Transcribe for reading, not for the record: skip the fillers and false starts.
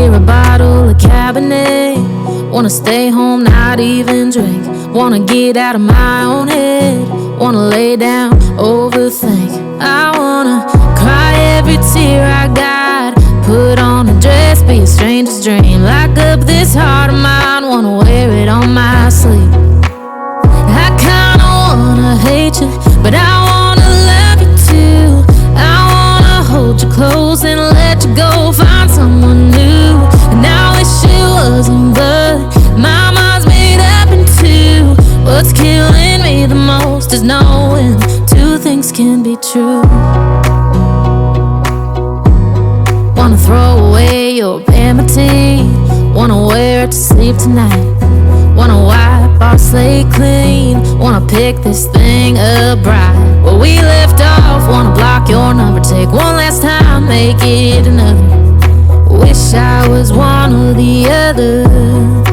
clear a bottle of Cabernet. Wanna stay home, not even drink. Wanna get out of my own head. Wanna lay down, overthink. I wanna cry every tear I got. Put on a dress, be a stranger's dream. Lock up this heart of mine, wanna wear it on my sleeve. I kinda wanna hate you, but I wanna love you too. I wanna hold you close and let you go, find someone new. And I wish it wasn't, but my mind's made up in two. What's killing me the most is knowing two things can be true. Wanna throw away your Pantene. Wanna wear it to sleep tonight. Wanna wipe our slate clean. Wanna pick this thing up right where we left off. Wanna block your number, take one last time, make it another. Wish I was one or the other.